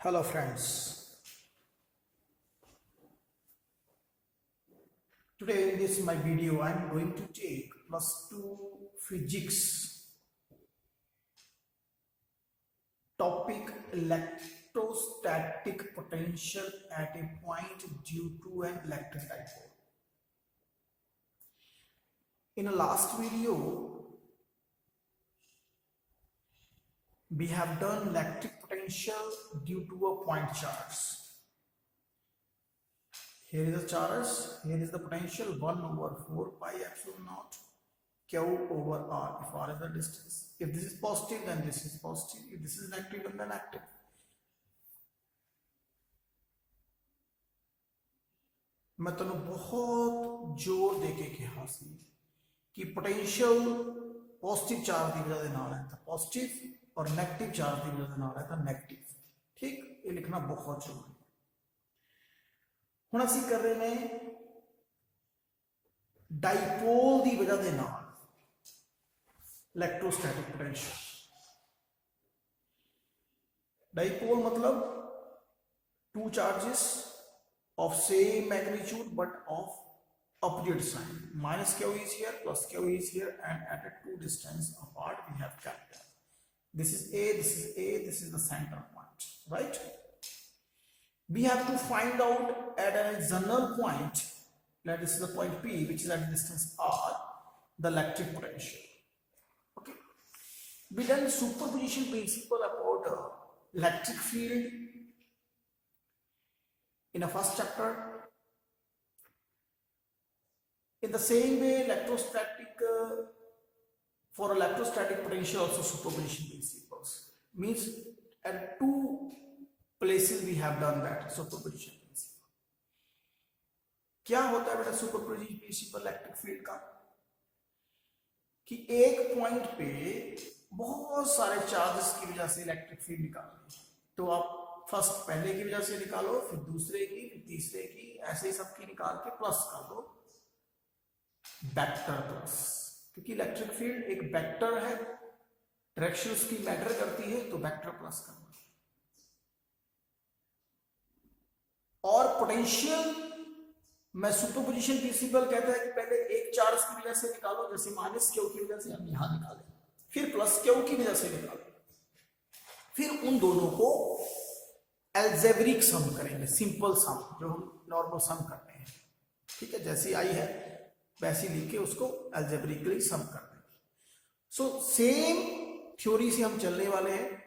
Hello friends, today in this my video I am going to take +2 physics topic electrostatic potential at a point due to an electric dipole. In the last video we have done electric potential due to a point charge. Here is the charge, here is the potential 1/4 pi epsilon naught Q over R, if R is the distance. If this is positive then this is positive, if this is negative then negative. मैं तुहानू बहुत जोर देके कहा सी कि potential positive charge की वजह से नाल है तो पॉजिटिव और नेगेटिव चार्ज की वजह से नाल है तो नेगेटिव। ठीक, ये लिखना बहुत जरूरी है। हुण असीं कर रहे हैं डाइपोल की वजह से नाल इलेक्ट्रोस्टैटिक पोटेंशियल। डाइपोल मतलब two charges of same magnitude but of opposite sign. Minus Q is here, plus Q is here, and at a two distance apart we have kept them. This is A, this is A, this is the center point, right? We have to find out at an external point, that is the point P, which is at distance R, the electric potential. Okay. We done superposition principle about electric field in a first chapter. In the same way, for electrostatic potential also superposition principles means at two places we have done that superposition principle. क्या होता है बेटा superposition principle electric field का कि एक point पे बहुत सारे चार्जेस की वजह से इलेक्ट्रिक फील्ड निकालनी है, तो आप फर्स्ट पहले की वजह से निकालो, फिर दूसरे की, फिर तीसरे की, ऐसे ही सबकी निकाल के प्लस कर दो वेक्टर प्लस, क्योंकि इलेक्ट्रिक फील्ड एक वेक्टर है, डायरेक्शन उसकी मैटर करती है, तो वेक्टर प्लस करना। और पोटेंशियल में सुपरपोजिशन प्रिंसिपल कहता है कि पहले एक चार्ज की वजह से निकालो, जैसे माइनस क्यू की वजह से हम यहां निकालें, फिर प्लस क्यू की वजह से निकालो, फिर उन दोनों को एल्जेब्रिक सम करेंगे, सिंपल सम जो हम नॉर्मल सम करते हैं। ठीक है, जैसी आई है वैसी लिख के उसको एल्जेब्रिकली सम कर देंगे। सो सेम थ्योरी से हम चलने वाले हैं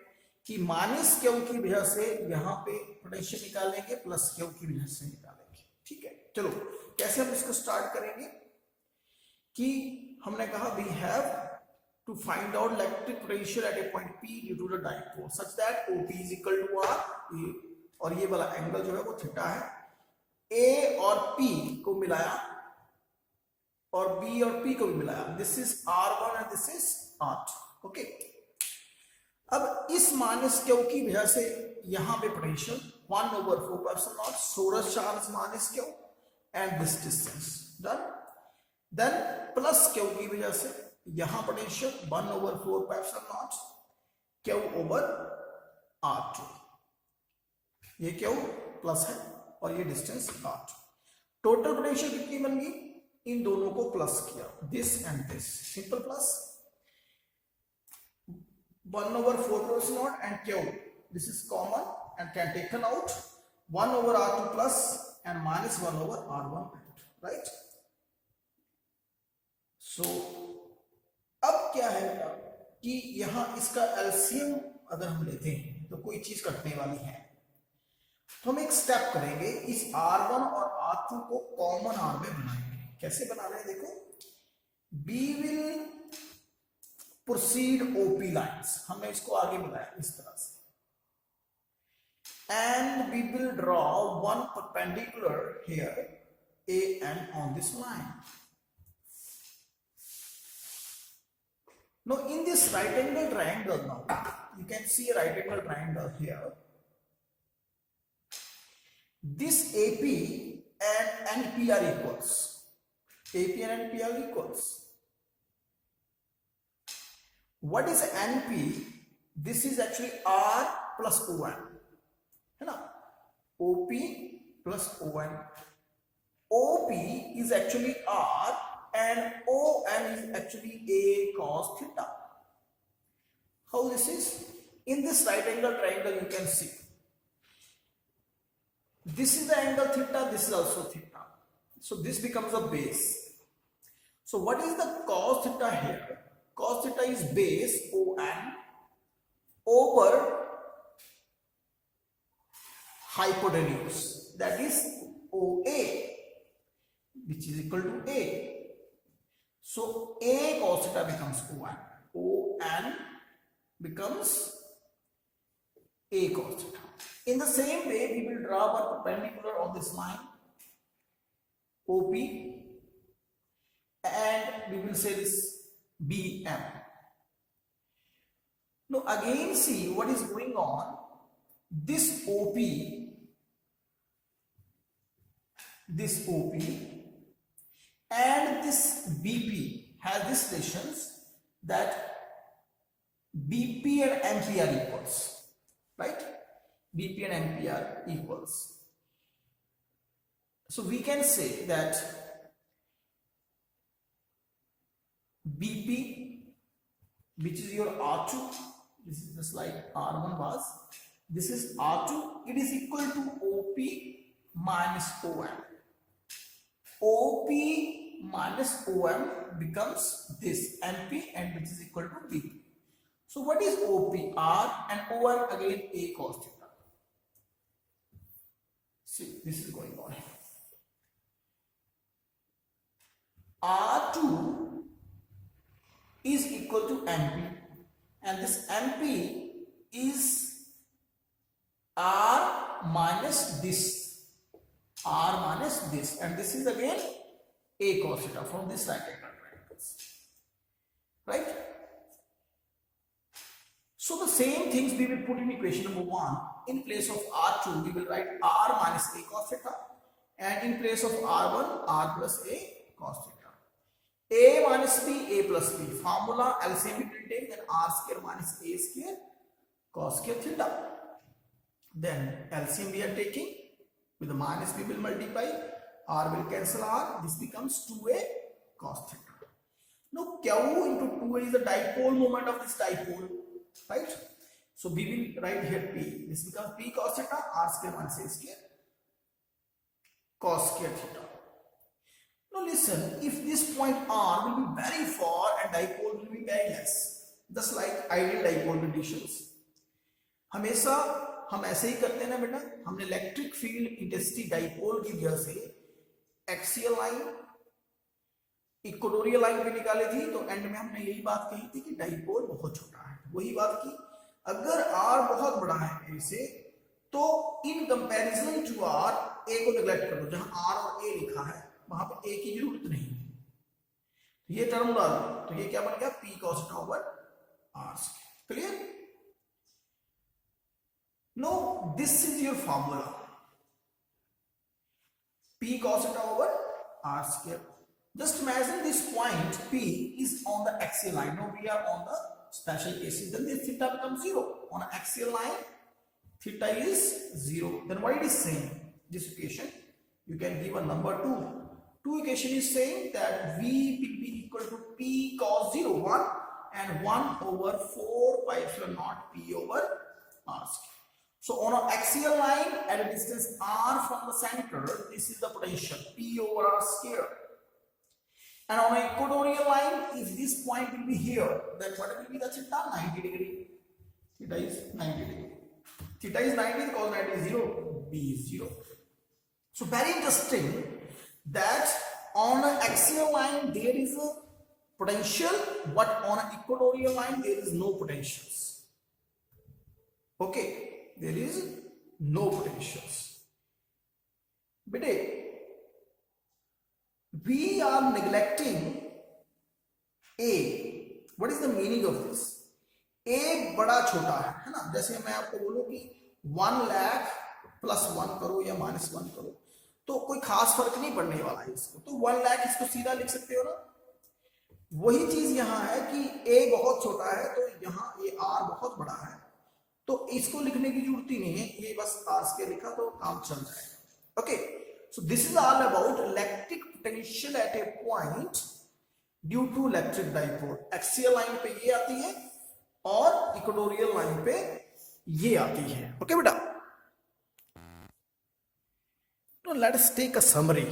कि माइनस क्यू की वजह से यहां पे पोटेंशियल निकालेंगे, प्लस क्यू की वजह से निकालेंगे। ठीक है, चलो कैसे हम इसको स्टार्ट करेंगे कि हमने कहा we have to find out electric potential at a point P due to the dipole such that OP is equal to R, और ये वाला एंगल जो है वो थीटा है। A और P को मिलाया और B और P को भी मिलाया, this is R1 and this is R2। Okay, अब इस माइनस क्यू की वजह से यहां पे पोटेंशियल 1/4 epsilon naught सोलर charge minus Q and this distance done. Then plus Q की वजह से यहां potential 1/4 epsilon naught Q over R2, ये Q प्लस है और ये डिस्टेंस R2। टोटल पोटेंशियल कितनी बन गई, इन दोनों को प्लस किया, this and this, simple plus 1/4 epsilon naught and Q, this is common and can taken out, 1/R2 plus and minus 1/R1 out, right? So अब क्या है कि यहां इसका एलसीएम अगर हम लेते हैं तो कोई चीज कटने वाली है, तो हम एक स्टेप करेंगे, इस R1 और R2 को कॉमन R में बनाएंगे। कैसे बना रहे हैं देखो, B will proceed OP lines, हमने इसको आगे बनाया इस तरह से, and we will draw one perpendicular here AN on this line. Now in this right angle triangle, now you can see a right angle triangle here. This AP and NP are equals. AP and NP are equals. What is NP? This is actually R plus ON. है ना, OP plus ON. OP is actually R and ON is actually A cos theta. How this is? In this right angle triangle you can see this is the angle theta, this is also theta, so this becomes a base. So what is the cos theta here? Cos theta is base ON over hypotenuse, that is OA, which is equal to A. So A cos theta becomes ON. ON becomes A cos theta. In the same way, we will draw one perpendicular on this line OP, and we will say this BM. Now again see what is going on. This OP and this BP has this relations that BP and MP are equals, right? BP and MP are equals. So we can say that BP, which is your R2, this is just like R1 was, this is R2, it is equal to OP minus OM. OP minus OM becomes this MP, and which is equal to BP. So what is OP? R and OM again A cos theta. See, this is going on. R2 is equal to MP, and this MP is R minus this, and this is again A cos theta from this right angle triangles, right? So the same things we will put in equation number 1. In place of R2 we will write R minus A cos theta, and in place of R1 R plus A cos theta. A minus B, A plus B, formula LCM we will take, then R square minus A square cos square theta. Then LCM we are taking, with the minus we will multiply, R will cancel R, this becomes 2A cos theta. Now Q into 2A is the dipole moment of this dipole, right? So we will write here P, this becomes P cos theta, R square minus A square cos square theta. Now listen, if this point R will be very far and dipole will be very less, just like ideal dipole conditions, हमेशा हम ऐसे ही करते हैं ना बेटा. हमने electric field intensity dipole की वजह से एक्सियल लाइन, इक्वेटोरियल लाइन पे निकाली थी, तो एंड में हमने यही बात कही थी कि डाइपोल बहुत छोटा है. वही बात की, अगर R बहुत बड़ा है A से, तो in comparison to R A को नेग्लेक्ट कर दो. जहां R और A लिखा है वहां पे A की जरूरत नहीं है, ये टर्म डाल दो, तो ये क्या बन गया? P cos theta over R square. Clear? Now this is your formula, P cos theta over R square. Just imagine this point P is on the axial line. Now we are on the special cases, then this theta becomes 0. On an axial line theta is 0. Then what it is saying? This equation you can give a number 2. Equation is saying that V will be equal to P cos 0, 1, and 1 over 4 pi epsilon naught P over R square. So on an axial line at a distance R from the center, this is the potential P over R square. And on an equatorial line, if this point will be here, then what will be the theta? 90 degree. Theta is 90 degree. Theta is 90, cos 90 is 0, B is 0. So very interesting that on an axial line there is a potential, but on an equatorial line there is no potentials. Okay, there is no potentials. Bete, we are neglecting A. What is the meaning of this? A बड़ा छोटा है ना. जैसे मैं आपको बोलूं कि 1 lakh plus 1 करो या माइनस 1 करो, तो कोई खास फर्क नहीं पड़ने वाला है इसको. तो 1 लाख इसको सीधा लिख सकते हो ना. वही चीज यहां है कि A बहुत छोटा है, तो यहां ये R बहुत बड़ा है, तो इसको लिखने की जरूरत ही नहीं है, ये बस आर स्क्वायर लिखा तो काम चल जाएगा। Okay, so this is all about electric potential at a point due to electric dipole. Axial line पे ये आती है और इक्वेटोरियल लाइन पे ये आती है। ओके बेटा, तो let's take a summary.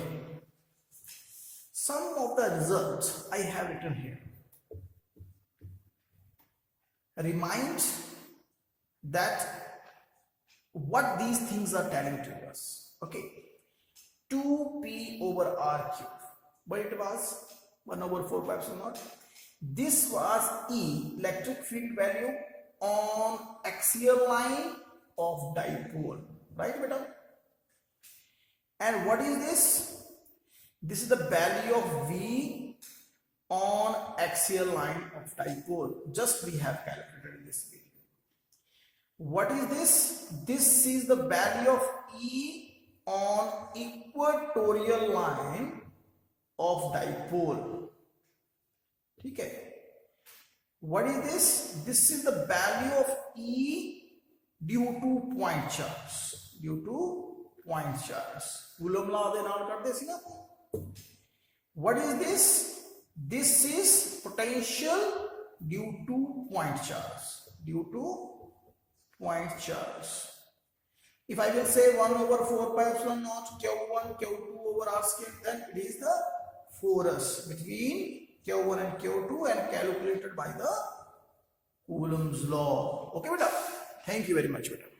Some of the results I have written here. Remind that what these things are telling to us. Okay, 2p over r cube, but it was 1/4π0. This was E, electric field value on axial line of dipole, right beta? And what is this? This is the value of V on axial line of dipole. Just we have calculated this value. What is this? This is the value of E on equatorial line of dipole. ठीक है? What is this? This is the value of E due to point charge. Due to point charge. Coulomb law ਦੇ ਨਾਲ ਕਰਦੇ ਸੀ ਨਾ। What is this? This is potential due to point charge. Due to point charge. If I will say 1/4π0 Q1 Q2 over r square, then it is the force between Q1 and Q2 and calculated by the Coulomb's law. Okay, beta. Thank you very much, beta.